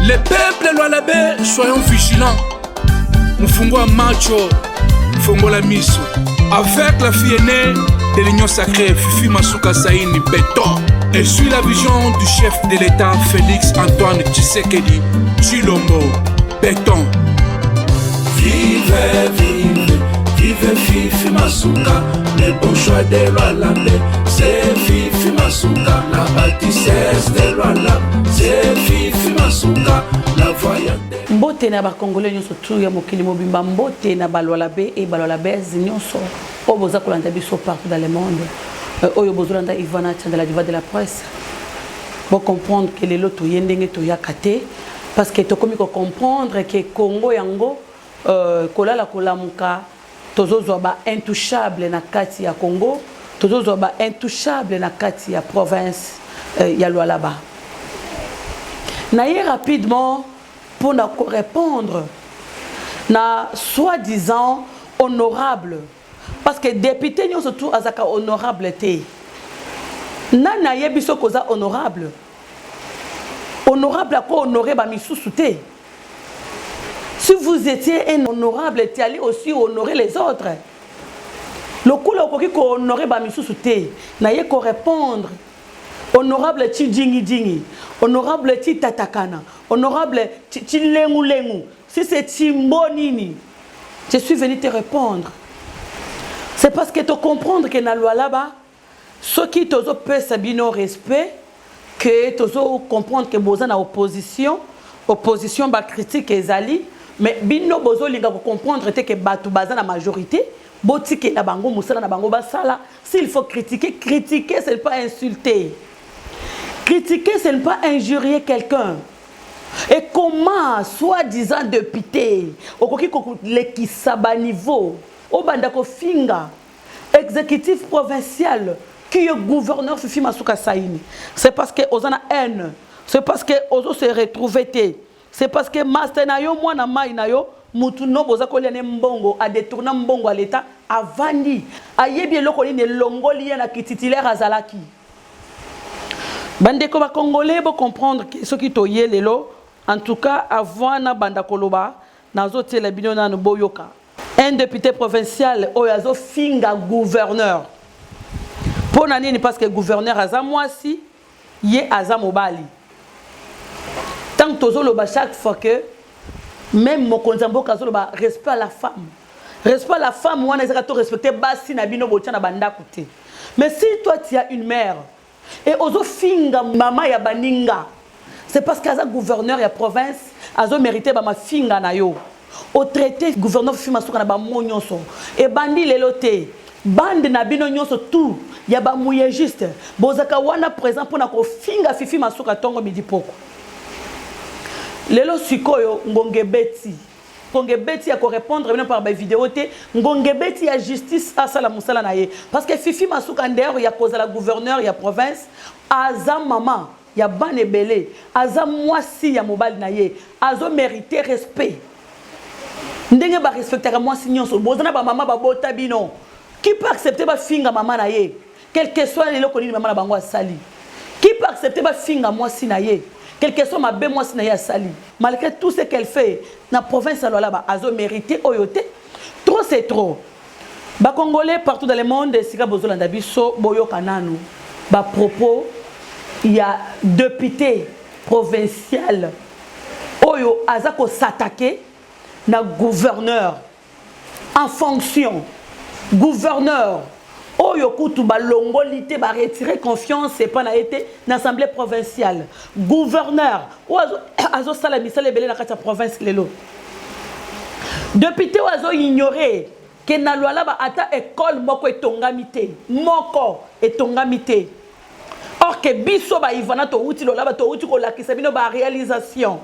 Les peuples Lualaba, soyons vigilants. Mufungwa macho, Fongola miso. Avec la fille aînée de l'Union sacrée, Fifi Masuka Saini Béton. Et suit la vision du chef de l'État, Félix Antoine Tshisekedi Tshilombo Béton. Vive, vive, vive Fifi Masuka, le bon choix de Lualaba. C'est Fifi Masuka, la bâtissesse de Lualaba. C'est Fifi Masuka, la voyante. Mbote na ba Congolais nyonso tu ya mokili mobimba, mbote na ba Lualaba et ba Lualaba nyonso o boza kolanda biso partout dans le monde. Oyo bozolanda Ivana Tchanda la diva de la presse. Pour comprendre que les loto yendenge to yakate parce que to komi ko comprendre que Congo yango kolala kolamuka tozozo ba intouchable na kati ya Congo, tozozo ba intouchable na kati ya province ya Lualaba. Naye rapidement pour répondre na soi-disant honorable parce que député nous surtout azaka honorable té nana yebiso koza honorable à quoi honorer ba misusu té. Si vous étiez un honorable té allez aussi honorer les autres. Le coup là okoki ko honorer ba misusu té na ye ko répondre honorable ti dingi honorable ti tatakana honorable ti lengu si c'est ti mbonini je suis venu te répondre. C'est parce que tu comprends que na Lualaba ceux qui tozo pesa bino respect que tozo comprendre que boza na opposition ba critique ezali mais bino bozo linga ko comprendre que batu baza na majorité botike na bango musala na bango basala. S'il faut critiquer c'est pas insulter. Critiquer c'est ne pas injurier quelqu'un. Et comment soi-disant député okoki ko lekisaba niveau Obandako Finga, exécutif provincial, qui est gouverneur Fifi Masuka Saini. C'est parce que Ozana haine, c'est parce que Ozo se retrouve, c'est parce que Mastenayo, moi, na mainayo, Mutuno, Bozakoliane Mbongo, a détourné Mbongo à l'État, a Vandi, a Yebi Lokoline Longolien qui titulaire à Zalaki. Bandeko ba Congolais, pour comprendre que ce qui toye lelo, en tout cas, avant na Bandakoloba, nazo tele binona no boyoka. Un député provincial oyazo finga gouverneur. Pour nani parce que gouverneur aza mwasi yé aza mobali. Tant que tozo loba chaque fois que même mon konzambo kazo loba respect à la femme. Respect à la femme wana ezaka to respecter basi na bino botia na banda côté. Mais si toi tu as une mère et ozo finga mama ya baninga, c'est parce qu'aza gouverneur ya province azo mérité ba ma finga na yo. Au traité gouverneur Fifi Masuka na ba monyonso et bandi leloté bande na bino nyonso tout ya ba mouye juste bozaka wana présent pour na ko finga Fifi Masuka tongo midi poko lelo sikoyo ngonge beti ya ko répondre bien par ba vidéo té ngonge beti ya justice asala musala na ye parce que Fifi Masuka ndero ya cause la gouverneur ya province aza maman ya banebele aza mwasi ya mobali na ye azo mériter respect. Ndenge ba respecter moi signonso bozana ba maman ba bota bino qui peut accepter ba finga maman na ye quel que soit les lokoni maman na bango asali qui peut accepter ba finga moi si na ye quel que soit ma be moi si na ye asali malgré tout ce qu'elle fait na province à Lualaba azo mérité oyote trop c'est trop ba Congolais partout dans le monde sika bozolanda biso boyoka nanu ba propos il y a député provincial oyo azako s'attaquer na gouverneur en fonction gouverneur oyo kutu ba longolité ba retirer confiance c'est pas na été l'assemblée provinciale gouverneur ou azo sala misala belé na kati province lelo député azo ignorer que na Lualaba ata école moko etongamité or que biso ba ivana to uti Lualaba to uti ko lakisa bino ba réalisation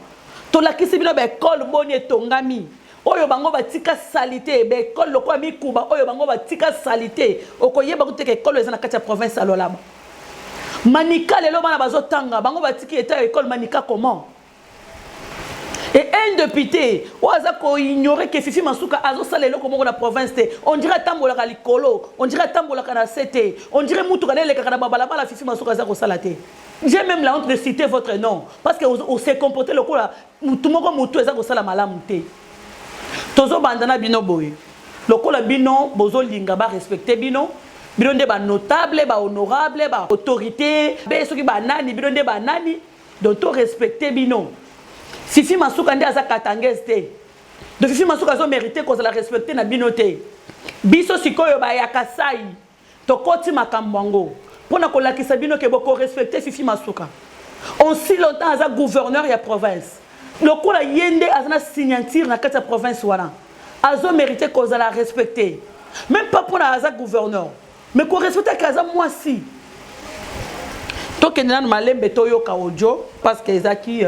to lakisi bino ba école boni etongami oyo bango batika salité be école lokwa mikuba oyo bango batika salité okoyeba kuteka école ezana kati ya province à Lualaba manika lelo bana bazotanga bango batiki eta école manika comment et un député oaza ko ignorer que Fifi Masuka azo sala lelo comme la province on dirait tambola kalikolo on dirait tambola kana sete on dirait mutu kana le kana babala bala Fifi Masuka za ko sala te J'ai même la honte de citer votre nom. Parce que vous s'est comporté le coup là. Tout le monde est comme ça, la malamouté. Tozo bandana bino boy. Le coup là, bino, bozo linga ba respecter bino. Bino de ba notable, ba honorable, ba autorité. Be soki ba nani, bino de ba nani. Donc to respecter bino. Fifi Masuka ndi aza katangese te. Donc Fifi Masuka zo mérité qu'on la respecter na bino te. Biso sikoyo ba yakasai. To koti makambango. Pour na kolakisa bino ke boko respecter Fifi Masuka. On si longtemps aza gouverneur ya province. Le coup la yende azana signature na kati ya province wana. Azo mérité qu'on la respecter. Même pas pour na aza gouverneur. Mais qu'on respecte kaza moi si. To kenena na malembe to yoka audio parce que ezaki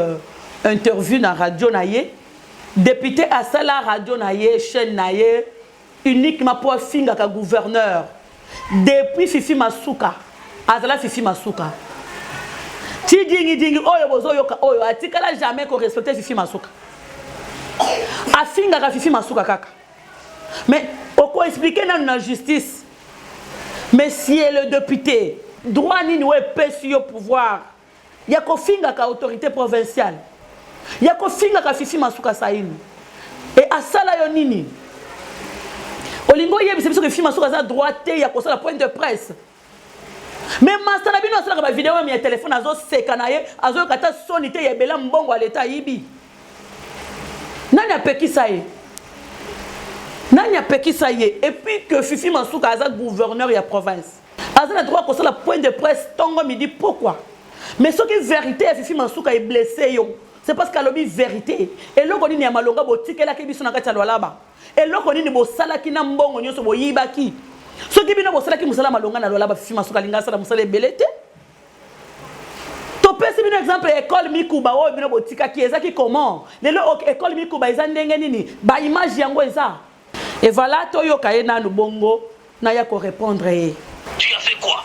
interview na radio naye. Député à sala radio naye chaîne naye uniquement pour finga ka gouverneur. Depuis Fifi Masuka. Azala Fifi Masuka. Ti dingi oyo bozo yoka oyo atikala jamais qu'on respecte Fifi Masuka. Afinga ka Fifi Masuka kaka. Mais pourquoi expliquer dans la justice? Monsieur le député, droit nini we pesi au pouvoir. Ya ko finga ka autorité provinciale. Ya ko finga ka Fifi Masuka saini. Et asala yo nini? Olingo yebi c'est que Fifi Masuka za droité ya ko sala point de presse. Mais master na bino asala ba vidéo mi téléphone azo sekanaye azo kata sonité ya bela mbongo à l'état yibi. Nani apekisa ye? Nani apekisa ye? Et puis que Fifi Masuka aza gouverneur ya province. Aza na droit ko sala point de presse tongo mi dit pourquoi? Mais ce qui est vérité Fifi Masuka est blessé yo. C'est parce qu'elle a dit vérité. Et là qu'on dit ya malonga botike la kebiso na kati ya lwalaba. Et là qu'on dit bo sala ki na mbongo nyoso bo yibaki. Ce qui bino bo sala ki musala malonga na lwalaba Fifi Masuka linga sala musala belete. To pesi bino exemple école Mikuba o bino botika ki ezaki comment? Lelo école Mikuba eza ndenge nini? Ba image yango eza. Et voilà to yo kaye na bongo na ya ko répondre. Tu as fait quoi?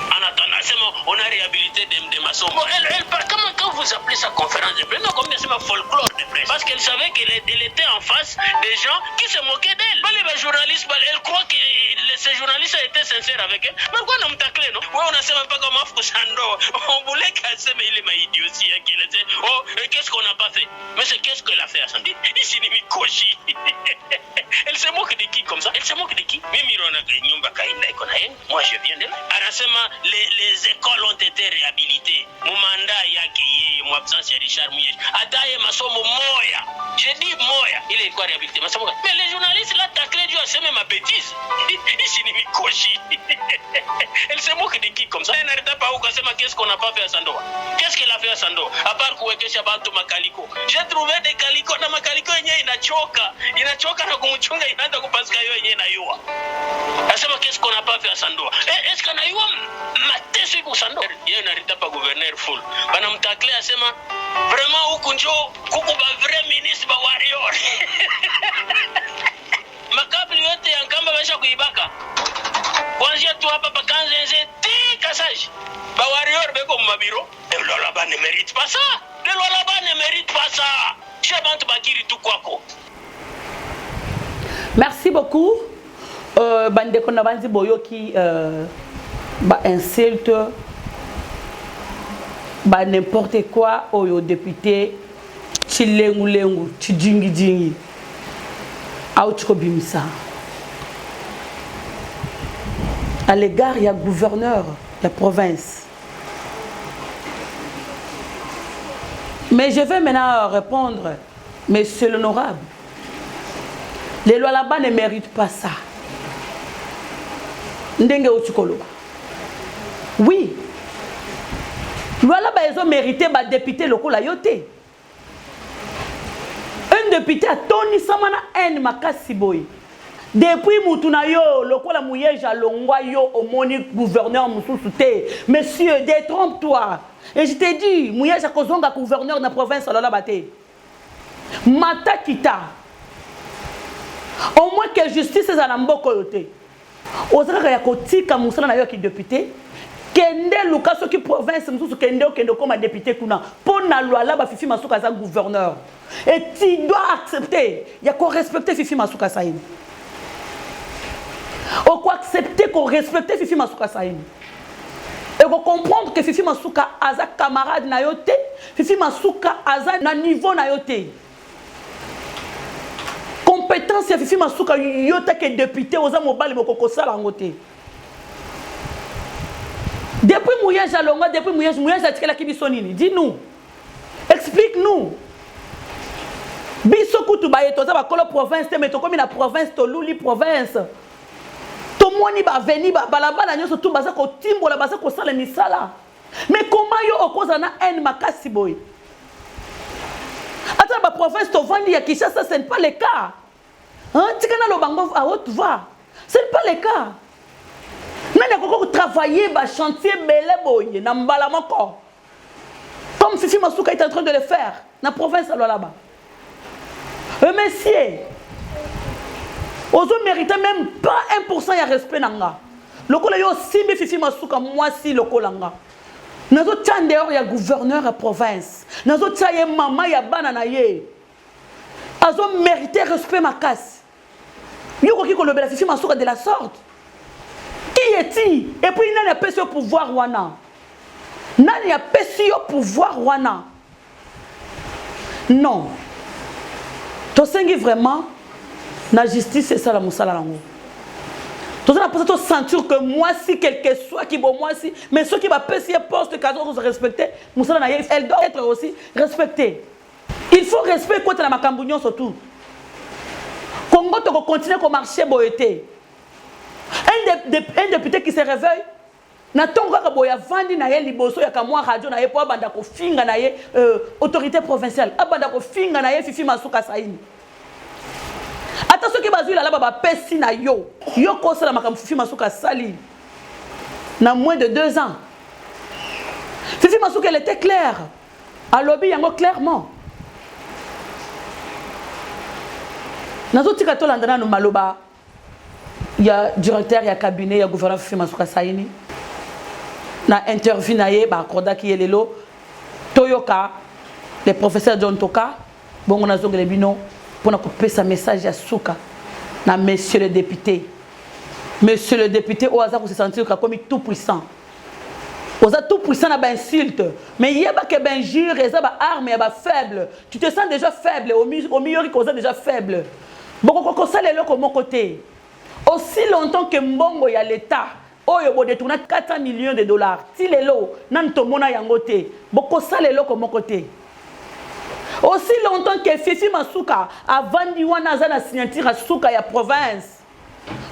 En attendant, c'est bon, on a réhabilité des maçons. Bon, quand vous appelez ça conférence de presse, non, comme c'est ma folklore de presse. Parce qu'elle savait qu'elle était en face des gens qui se moquaient d'elle. Les journalistes, elle croit que ces journalistes étaient sincères avec elle. Mais pourquoi on me taclé, non? Ouais, on ne sait même pas comment Foussando. On voulait casser, mais il est ma idiotie. Oh, qu'est-ce qu'on n'a pas fait? Mais c'est qu'est-ce qu'elle a fait à Sandy? Ici, il est Koshi. Elle se moque de qui comme ça? Elle se moque de qui? Moi, je viens de là. Les écoles ont été réhabilitées. Mon mandat, il y a qui mon absence, il y a Richard Mouyej. Ataye Masomo Moya. J'ai dit Moya. Il est quoi réhabilité? Mais les journalistes, là, taclé Dieu, c'est même ma bêtise. Ici, il est Koshi. Elle se moque de qui comme ça? Elle n'arrête pas où qu'est-ce qu'on n'a pas fait à Sando? Qu'est-ce qu'elle a fait à Sando? À part Koueke Shabantu Makaliko. J'ai trouvé des calicots. Dans Makaliko, il y a une choka. Il y a une choka, il y a une choka, il y a une choka. Qu'est-ce qu'on n'a pas fait à Sando? Est-ce qu'on a eu ma tête pour Sando? Il y a une pas gouverneur full. Banam taclé à Sema. Vraiment, où Kunjo, Kukuba, vrai ministre, ba warrior. Makabli yote ya Nkamba basha kuibaka. Kwanzia tu hapa pa Kanzenze tika saji. Ba warrior beko mabiro. Le Lwalaba ne mérite pas ça. Le Lwalaba ne mérite pas ça. Chebantu bakiri tu kwako. Merci beaucoup. Bande kona banzi boyo ki ba insulte ba n'importe quoi oyo député chilengu lengu chijingi jingi autre bimisa à l'égard il y a gouverneur de la province. Mais je vais maintenant répondre, monsieur l'honorable, les lois là-bas ne méritent pas ça. Ndenge Otukolo. Oui. Loi là-bas, ils ont mérité ba député local la yote. Un député a Tony Samana N Makasi Boy. Depuis Mutuna yo, lokola Mouyej Alongwa yo au moni gouverneur Moussou te. Monsieur, détrompe-toi. Et je t'ai dit, Mouyej a kozonga gouverneur de la province la bate. Mata kita. Au moins que justice est à l'amboko yote. Ozaka ya kotika musala na yo ki député. Kende Lukaso qui province Moussou kende comme député kuna. Pour na loi là ba Fifi Masuka za gouverneur. Et tu dois accepter. Il y a qu'on respecter Fifi Masuka Saïn. On doit accepter qu'on respecte Fifi Masuka Saïn. Et vous comprendre que Fifi Masuka aza camarade na yote, Fifi Masuka aza na niveau na yote. Compétence ya Fifi Masuka yote que député oza mobile mokoko sala ngote. Depuis Mouyage Alonga, depuis Mouyage atikela kibiso nini? Dis-nous. Explique-nous. Biso kutu baye toza ba kolo province te mais to komi na province to luli province. Tomoni ba veni ba balabala nyoso tout baza ko timbola baza ko sala misala. Mais comment yo okoza na en makasi boy? Attends ba province to vandi ya Kinshasa, ce n'est pas le cas. Hein, tikana lo bango à haute voix. Ce n'est pas le cas. Nani akoko travailler ba chantier belé boy na mbala moko. Comme Fifi Masuka est en train de le faire na province là-bas. Messieurs, ozo mérite même pas 1% de respect nanga. Loko yo simbi Fifi Masuka moi si loko langa. Nazo tande or ya gouverneur à province. Nazo tsaye mama ya bana na ye. Azo mérite respect makasi. Yo ko ki lobela Fifi Masuka de la sorte. Qui est-il? Et puis nani a pesi au pouvoir wana? Nani a pesi au pouvoir wana? Non. Tosengi vraiment la justice c'est ça la musala lango. Tosengi na posa sentir que moi si quelque soit qui bon moi si mais ceux qui va passer poste que doit se respecter musala na elle doit être aussi respectée. Il faut respect contre la makambunyo surtout. Congo to continuer comme marché boyeté. Un député qui se réveille na tonga ka boya vandi na ye liboso ya kamwa radio na ye po banda ko finga na ye autorité provinciale abanda ko finga na ye Fifi Masuka saini. Ata soki bazui la baba pesi na yo ko sala makambo Fifi Masuka sali na moins de 2 ans. Fifi Masuka elle était claire à lobby yango clairement. Nazo tika to landana no maloba ya directeur ya cabinet ya gouverneur Fifi Masuka saini. Na interview na ye ba akorda ki yelelo toyoka le professeur John Toka bongo na zongele bino pour na couper sa message à Suka na monsieur le député oza ko se sentir comme tout puissant oza tout puissant na ba insulte mais yeba ke ben jure eza ba arme ya ba faible tu te sens déjà faible au milieu que oza déjà faible boko ko salelo ko mon côté aussi longtemps que mbongo ya l'état oyo bo détourna 400 millions de dollars ti lelo nan to mona yango te boko salelo ko mon côté aussi longtemps que Fifi Masuka a vendu wana za na signature à Suka ya province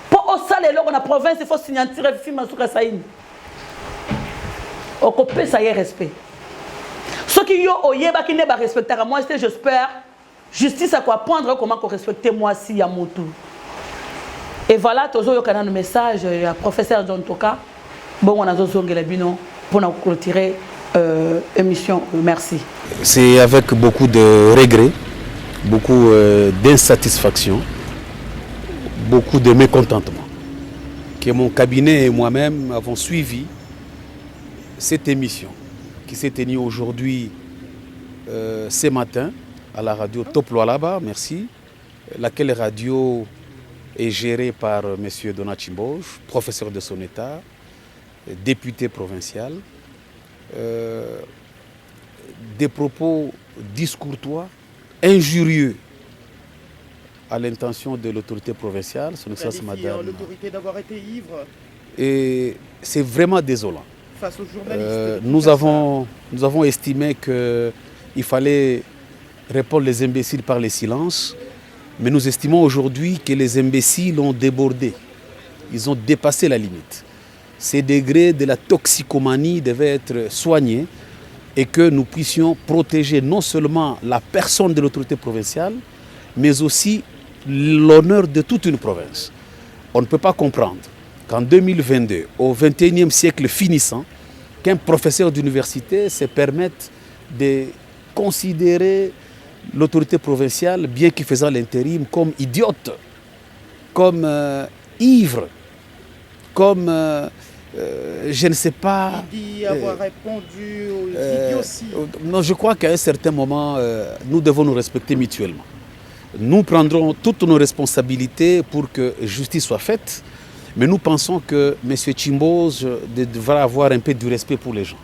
pour au salelo ko na province il faut signature Fifi Masuka saini o ko pesa ye respect ce qui yo oyeba ki ne ba respectera moi j'espère justice à quoi prendre comment ko respecter moi si ya motu. Et voilà, toujours le canal de message, il y a professeur John Toka. Bon, on a zongé bino pour nous clôturer émission. Merci. C'est avec beaucoup de regrets, beaucoup d'insatisfaction, beaucoup de mécontentement que mon cabinet et moi-même avons suivi cette émission qui s'est tenue aujourd'hui, ce matin, à la radio Top Lualaba, merci, laquelle radio est géré par M. Donat Chimboj, professeur de son état, député provincial. Des propos discourtois, injurieux à l'intention de l'autorité provinciale, son excellence madame. L'autorité d'avoir été ivre. Et c'est vraiment désolant. Face aux journalistes. Nous avons estimé qu'il fallait répondre les imbéciles par les silences. Mais nous estimons aujourd'hui que les imbéciles ont débordé. Ils ont dépassé la limite. Ces degrés de la toxicomanie devaient être soignés et que nous puissions protéger non seulement la personne de l'autorité provinciale, mais aussi l'honneur de toute une province. On ne peut pas comprendre qu'en 2022, au XXIe siècle finissant, qu'un professeur d'université se permette de considérer l'autorité provinciale, bien qu'il faisant l'intérim, comme idiote, comme ivre, comme, je ne sais pas... Il dit avoir répondu aux idioties. Non, je crois qu'à un certain moment, nous devons nous respecter mutuellement. Nous prendrons toutes nos responsabilités pour que justice soit faite, Mais nous pensons que M. Chimboge devra avoir un peu du respect pour les gens.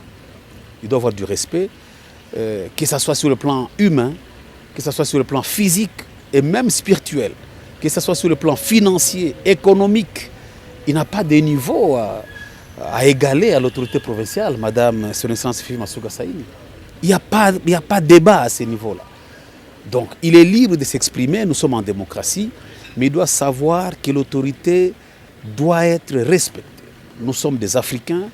Il doit avoir du respect, que ce soit sur le plan humain, que ce soit sur le plan physique et même spirituel, que ce soit sur le plan financier, économique. Il n'a pas de niveau à égaler à l'autorité provinciale, Madame Son Excellence Fifi Masuka Saini. Il n'y a pas de débat à ce niveau-là. Donc, il est libre de s'exprimer, nous sommes en démocratie, mais il doit savoir que l'autorité doit être respectée. Nous sommes des Africains,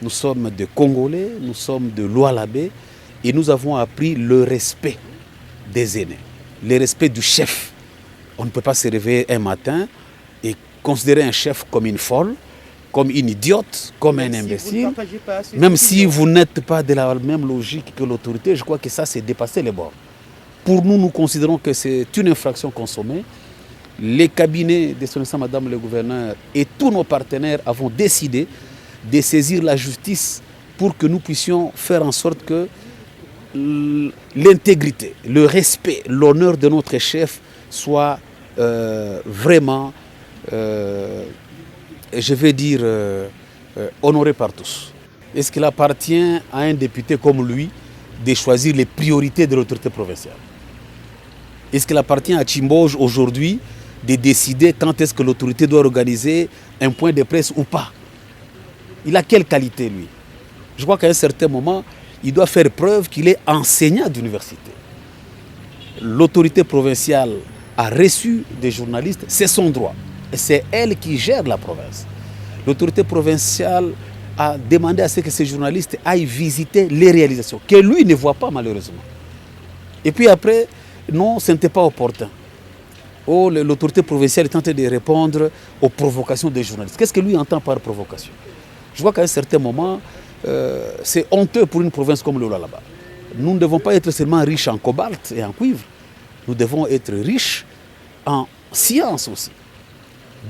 nous sommes des Congolais, nous sommes de Lualabé, et nous avons appris le respect des aînés, le respect du chef. On ne peut pas se réveiller un matin et considérer un chef comme une folle, comme une idiote, comme un imbécile. Même si vous n'êtes pas de la même logique que l'autorité, je crois que ça, c'est dépasser les bords. Pour nous, nous considérons que c'est une infraction consommée. Les cabinets de Son Excellence Madame le Gouverneur et tous nos partenaires avons décidé de saisir la justice pour que nous puissions faire en sorte que l'intégrité, le respect, l'honneur de notre chef soit vraiment, je vais dire, honoré par tous. Est-ce qu'il appartient à un député comme lui de choisir les priorités de l'autorité provinciale? Est-ce qu'il appartient à Chimboge aujourd'hui de décider quand est-ce que l'autorité doit organiser un point de presse ou pas? Il a quelle qualité, lui? Je crois qu'à un certain moment, il doit faire preuve qu'il est enseignant d'université. L'autorité provinciale a reçu des journalistes, c'est son droit. Et c'est elle qui gère la province. L'autorité provinciale a demandé à ce que ces journalistes aillent visiter les réalisations, que lui ne voit pas malheureusement. Et puis après, non, ce n'était pas opportun. Oh, l'autorité provinciale est en train de répondre aux provocations des journalistes. Qu'est-ce que lui entend par provocation? Je vois qu'à un certain moment, c'est honteux pour une province comme le Lualaba. Nous ne devons pas être seulement riches en cobalt et en cuivre. Nous devons être riches en sciences aussi.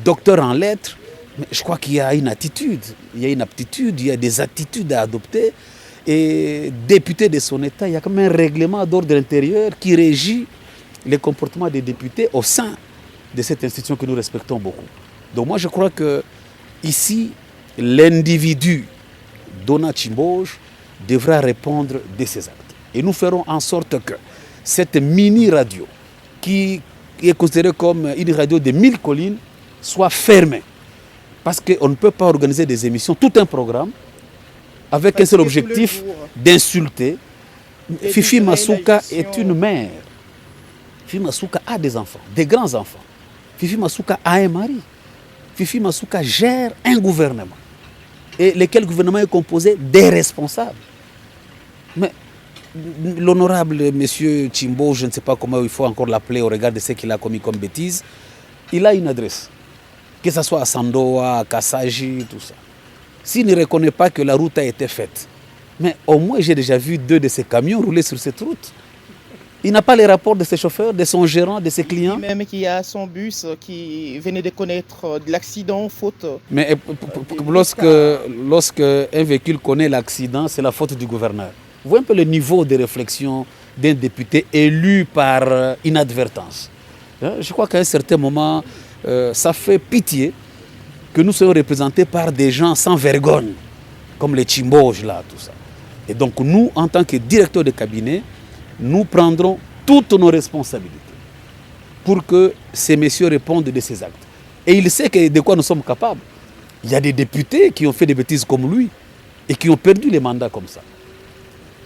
Docteur en lettres, mais je crois qu'il y a une attitude, il y a une aptitude, il y a des attitudes à adopter. Et député de son État, il y a quand même un règlement d'ordre intérieur qui régit les comportements des députés au sein de cette institution que nous respectons beaucoup. Donc moi je crois que ici, l'individu Donat Chimboge devra répondre de ses actes. Et nous ferons en sorte que cette mini-radio, qui est considérée comme une radio de 1000 collines, soit fermée. Parce qu'on ne peut pas organiser des émissions, tout un programme, avec un seul objectif d'insulter. Fifi Masuka est une mère. Fifi Masuka a des enfants, des grands-enfants. Fifi Masuka a un mari. Fifi Masuka gère un gouvernement. Et lequel gouvernement est composé des responsables. Mais l'honorable monsieur Chimboge, je ne sais pas comment il faut encore l'appeler au regard de ce qu'il a commis comme bêtise, il a une adresse. Que ce soit à Sandoa, à Kassaji, tout ça. S'il ne reconnaît pas que la route a été faite, mais au moins j'ai déjà vu 2 de ces camions rouler sur cette route. Il n'a pas les rapports de ses chauffeurs, de son gérant, de ses clients. Même qu'il y a son bus qui venait de connaître de l'accident faute. Mais lorsque un véhicule connaît l'accident, c'est la faute du gouverneur. Vous voyez un peu le niveau de réflexion d'un député élu par inadvertance. Je crois qu'à un certain moment, ça fait pitié que nous soyons représentés par des gens sans vergogne, comme les Chimboge là, tout ça. Et donc nous, en tant que directeur de cabinet, nous prendrons toutes nos responsabilités pour que ces messieurs répondent de ces actes. Et il sait de quoi nous sommes capables. Il y a des députés qui ont fait des bêtises comme lui et qui ont perdu les mandats comme ça.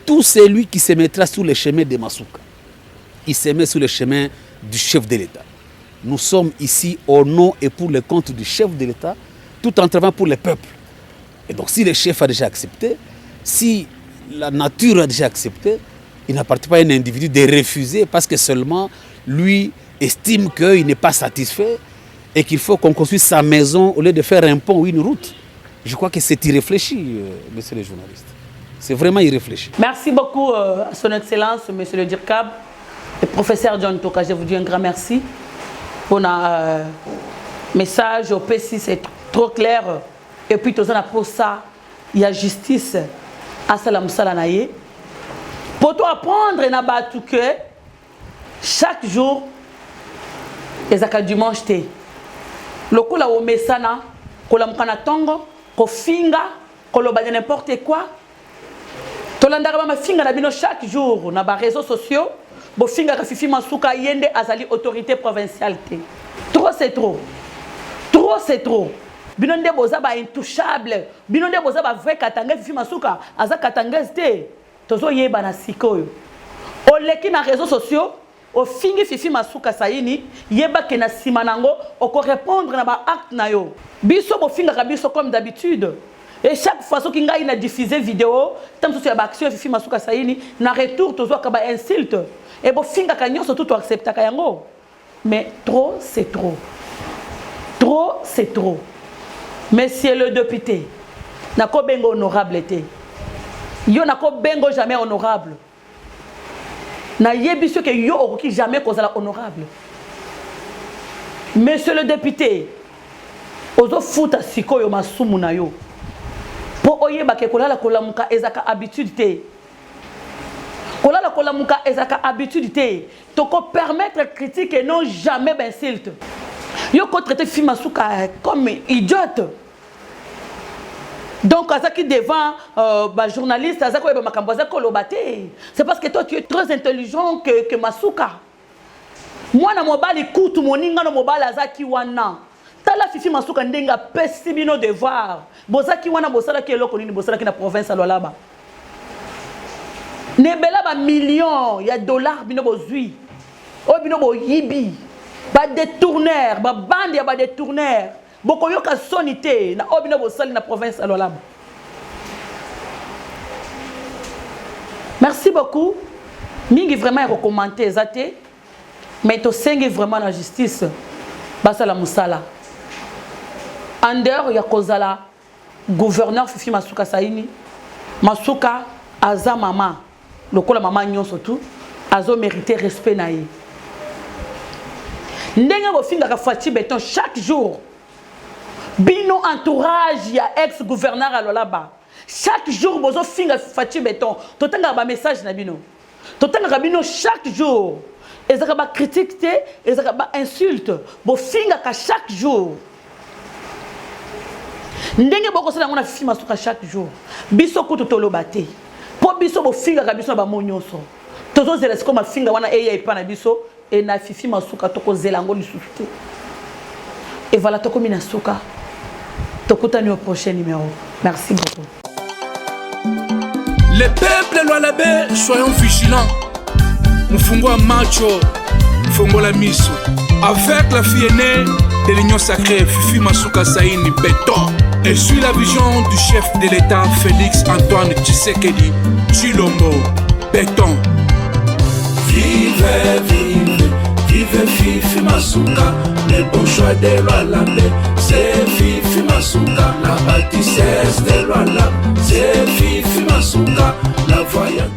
Tout celui qui se mettra sur le chemin de Masuka, il se met sur le chemin du chef de l'État. Nous sommes ici au nom et pour le compte du chef de l'État, tout en travaillant pour le peuple. Et donc si le chef a déjà accepté, si la nature a déjà accepté, il n'appartient pas à un individu de refuser parce que seulement lui estime qu'il n'est pas satisfait et qu'il faut qu'on construise sa maison au lieu de faire un pont ou une route. Je crois que c'est irréfléchi, messieurs les journalistes. C'est vraiment irréfléchi. Merci beaucoup à son Excellence, monsieur le Dirkab, le professeur John Toka. Je vous dis un grand merci pour un message au P6, c'est trop clair. Et puis, pour ça, il y a justice à Salam Salanaye. Pour toi apprendre, que chaque jour, les dimanche, le coup là au Messana, kolamuka na tongo, kofinga, koloba de n'importe quoi. Tolandaka ba finga na bino chaque jour na ba réseaux sociaux, bo finga ka Fifi Masuka yende azali autorité provinciale te. Trop c'est trop. Trop c'est trop. Bino nde boza ba intouchable. Bino nde boza ba vrai katanga Fifi Masuka, aza katangese te. Tozo yeba na sikoyo. Oleki na réseaux sociaux, o fingi Fifi Masuka saini, yeba ke na sima nango, oko répondre na ba acte na yo. Biso bo finga ka biso comme d'habitude. Et chaque fois qu'il y a une diffusée vidéo, tant que tu as action Fifi Masuka saini, na retour tu as kaba insulte. Et bo finga kanyo surtout tu acceptes kayango. Mais trop c'est trop. Trop c'est trop. Monsieur le député, nako bengo honorable été. Yo nako bengo jamais honorable. Na yebiso que yo okoki jamais kozala honorable. Monsieur le député, ozo futa sikoyo masumu na yo. Po oyeba ke kolala kolamuka ezaka habitude te. Kolala kolamuka ezaka habitude te. Toko permettre critique et non jamais d'insulte. Yo ko traiter Fifi Masuka comme idiote. Donc azaki devant journaliste azako yeba makambo azako lobate. C'est parce que toi tu es très intelligent que Masuka. Moi na mobali kutu moninga na mobali azaki wana. Tala Fifi Masuka ndenga pesi bino devoir. Bozaki wana bosala ki eloko nini bosala ki na province alolaba. Nebela ba millions ya dollars bino bozui. O bino bo yibi. Ba détourneur, ba bande ya ba détourneur. Boko yoka sonité na o bino bosala na province alolaba. Merci beaucoup. Mingi vraiment recommander zate. Mais to sengi vraiment la justice. Basala musala. Ander ya kozala gouverneur Fifi Masuka saini Masuka aza mama lokola mama nyonso tout azo mériter respect na ye ndenge bo finga ka Fati Beton chaque jour bino entourage ya ex gouverneur alolaba chaque jour bozo finga Fati Beton totanga ba message na bino totanga bino chaque jour ezaka ba critique te ezaka ba insulte bo finga ka chaque jour. Ndenge boko sala ngona Fifi Masuka chaque jour. Biso ko totolo bate. Po biso bo finga ka biso ba monyoso. Tozo zela siko ma finga wana eya ipana biso e na Fifi Masuka toko zela ngo lisusu. Et voilà toko mina suka. Tokutani au prochain numéro. Merci beaucoup. Les peuples Lualabé, soyons vigilants. Mufungwa macho, fungola miso. Avec la fille aînée de l'Union sacrée, Fifi Masuka Saini Beton. Et suit la vision du chef de l'État, Félix Antoine Tshisekedi Tshilombo Beton. Vive, vive, vive Fifi Masuka. Le bon choix de Lualabé, c'est Fifi Masuka. La bâtissesse de Lualabé, c'est Fifi Masuka. La voyante.